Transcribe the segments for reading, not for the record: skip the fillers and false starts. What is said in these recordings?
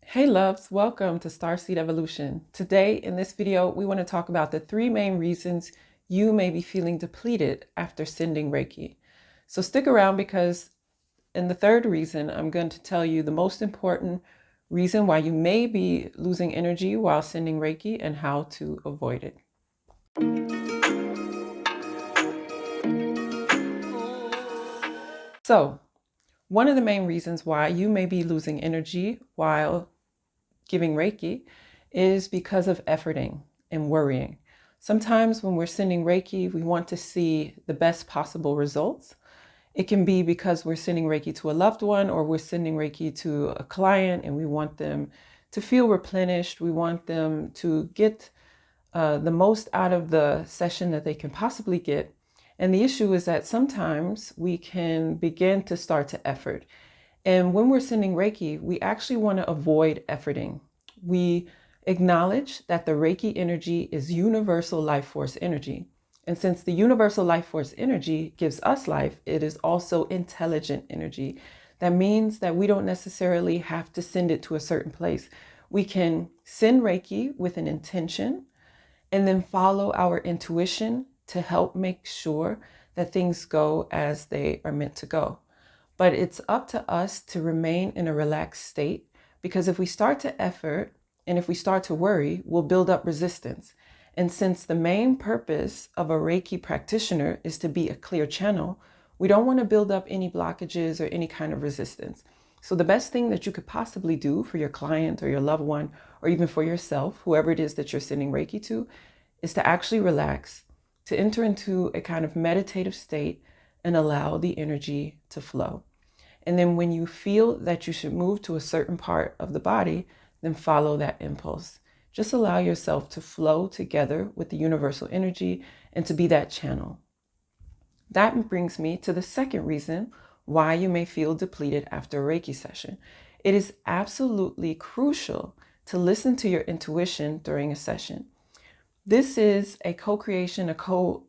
Hey loves, welcome to Starseed Evolution. Today in this video, we want to talk about the three main reasons you may be feeling depleted after sending Reiki. So stick around because in the third reason, I'm going to tell you the most important reason why you may be losing energy while sending Reiki and how to avoid it. So one of the main reasons why you may be losing energy while giving Reiki is because of efforting and worrying. Sometimes when we're sending Reiki, we want to see the best possible results. It can be because we're sending Reiki to a loved one or we're sending Reiki to a client and we want them to feel replenished. We want them to get the most out of the session that they can possibly get. And the issue is that sometimes we can begin to start to effort. And when we're sending Reiki, we actually want to avoid efforting. We acknowledge that the Reiki energy is universal life force energy. And since the universal life force energy gives us life, it is also intelligent energy. That means that we don't necessarily have to send it to a certain place. We can send Reiki with an intention and then follow our intuition to help make sure that things go as they are meant to go. But it's up to us to remain in a relaxed state, because if we start to effort and if we start to worry, we'll build up resistance. And since the main purpose of a Reiki practitioner is to be a clear channel, we don't want to build up any blockages or any kind of resistance. So the best thing that you could possibly do for your client or your loved one, or even for yourself, whoever it is that you're sending Reiki to, is to actually relax, to enter into a kind of meditative state and allow the energy to flow. And then when you feel that you should move to a certain part of the body, then follow that impulse. Just allow yourself to flow together with the universal energy and to be that channel. That brings me to the second reason why you may feel depleted after a Reiki session. It is absolutely crucial to listen to your intuition during a session. This is a co-creation, a co-working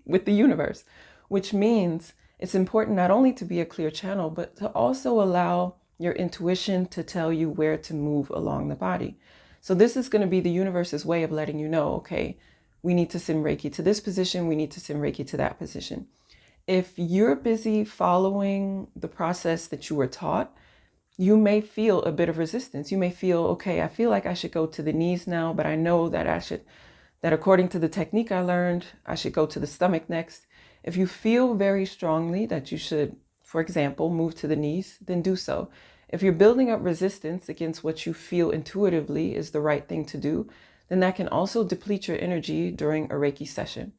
with the universe, which means it's important not only to be a clear channel, but to also allow your intuition to tell you where to move along the body. So this is going to be the universe's way of letting you know, okay, we need to send Reiki to this position, we need to send Reiki to that position. If you're busy following the process that you were taught, you may feel a bit of resistance. You may feel, okay, I feel like I should go to the knees now, but I know that that according to the technique I learned, I should go to the stomach next. If you feel very strongly that you should, for example, move to the knees, then do so. If you're building up resistance against what you feel intuitively is the right thing to do, then that can also deplete your energy during a Reiki session.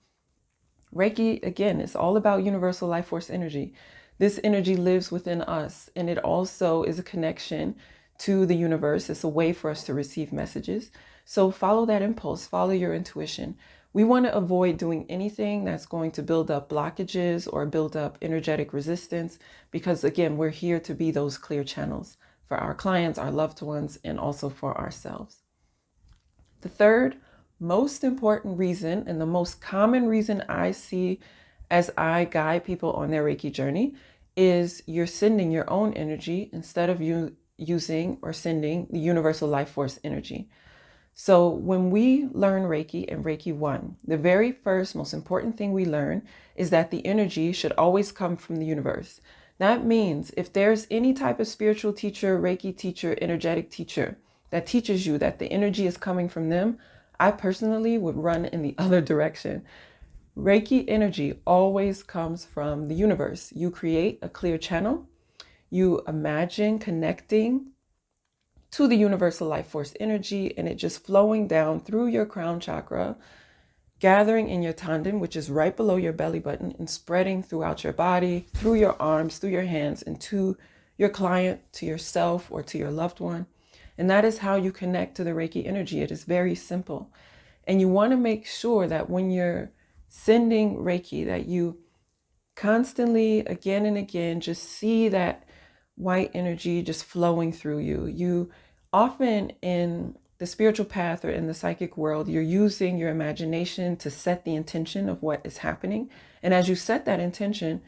Reiki, again, is all about universal life force energy. This energy lives within us, and it also is a connection to the universe. It's a way for us to receive messages. So follow that impulse, follow your intuition. We want to avoid doing anything that's going to build up blockages or build up energetic resistance, because again, we're here to be those clear channels for our clients, our loved ones, and also for ourselves. The third most important reason, and the most common reason I see as I guide people on their Reiki journey, is you're sending your own energy instead of you using or sending the universal life force energy. So when we learn Reiki and Reiki 1, the very first most important thing we learn is that the energy should always come from the universe. That means if there's any type of spiritual teacher, Reiki teacher, energetic teacher that teaches you that the energy is coming from them, I personally would run in the other direction. Reiki energy always comes from the universe. You create a clear channel. You imagine connecting to the universal life force energy and it just flowing down through your crown chakra, gathering in your tandem, which is right below your belly button, and spreading throughout your body, through your arms, through your hands, and to your client, to yourself, or to your loved one. And that is how you connect to the Reiki energy. It is very simple. And you want to make sure that when you're sending Reiki, that you constantly, again and again, just see that white energy just flowing through you. You often in the spiritual path or in the psychic world, you're using your imagination to set the intention of what is happening. And as you set that intention,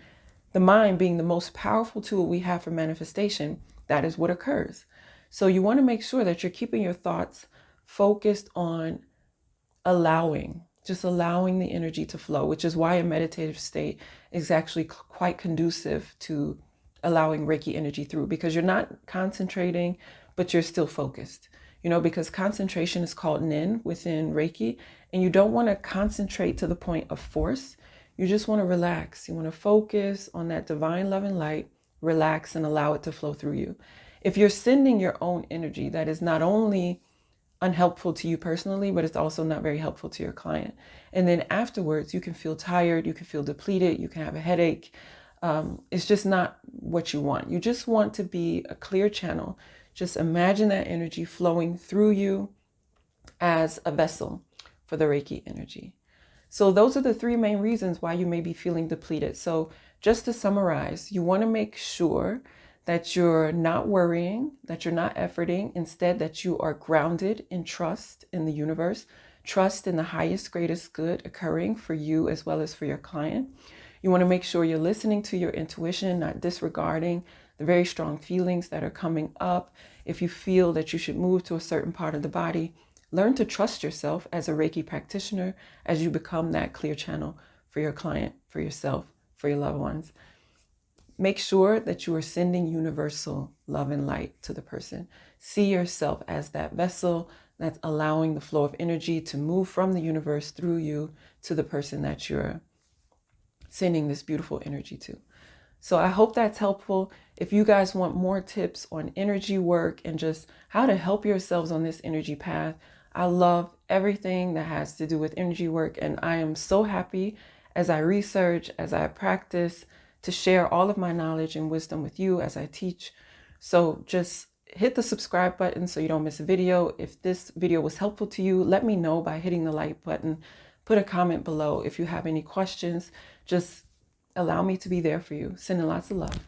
the mind being the most powerful tool we have for manifestation, that is what occurs. So you want to make sure that you're keeping your thoughts focused on just allowing the energy to flow, which is why a meditative state is actually quite conducive to allowing Reiki energy through, because you're not concentrating, but you're still focused. Because concentration is called nin within Reiki, and you don't want to concentrate to the point of force. You just want to relax. You want to focus on that divine love and light, relax, and allow it to flow through you. If you're sending your own energy, that is not only unhelpful to you personally, but it's also not very helpful to your client. And then afterwards, you can feel tired, you can feel depleted, you can have a headache. It's just not what you want. You just want to be a clear channel. Just imagine that energy flowing through you as a vessel for the Reiki energy. So those are the three main reasons why you may be feeling depleted. So just to summarize, you want to make sure that you're not worrying, that you're not efforting, instead that you are grounded in trust in the universe, trust in the highest, greatest good occurring for you as well as for your client. You want to make sure you're listening to your intuition, not disregarding the very strong feelings that are coming up. If you feel that you should move to a certain part of the body, learn to trust yourself as a Reiki practitioner as you become that clear channel for your client, for yourself, for your loved ones. Make sure that you are sending universal love and light to the person. See yourself as that vessel that's allowing the flow of energy to move from the universe through you to the person that you're sending this beautiful energy to. So I hope that's helpful. If you guys want more tips on energy work and just how to help yourselves on this energy path, I love everything that has to do with energy work. And I am so happy as I research, as I practice, to share all of my knowledge and wisdom with you as I teach. So just hit the subscribe button so you don't miss a video. If this video was helpful to you, let me know by hitting the like button. Put a comment below. If you have any questions, just allow me to be there for you. Sending lots of love.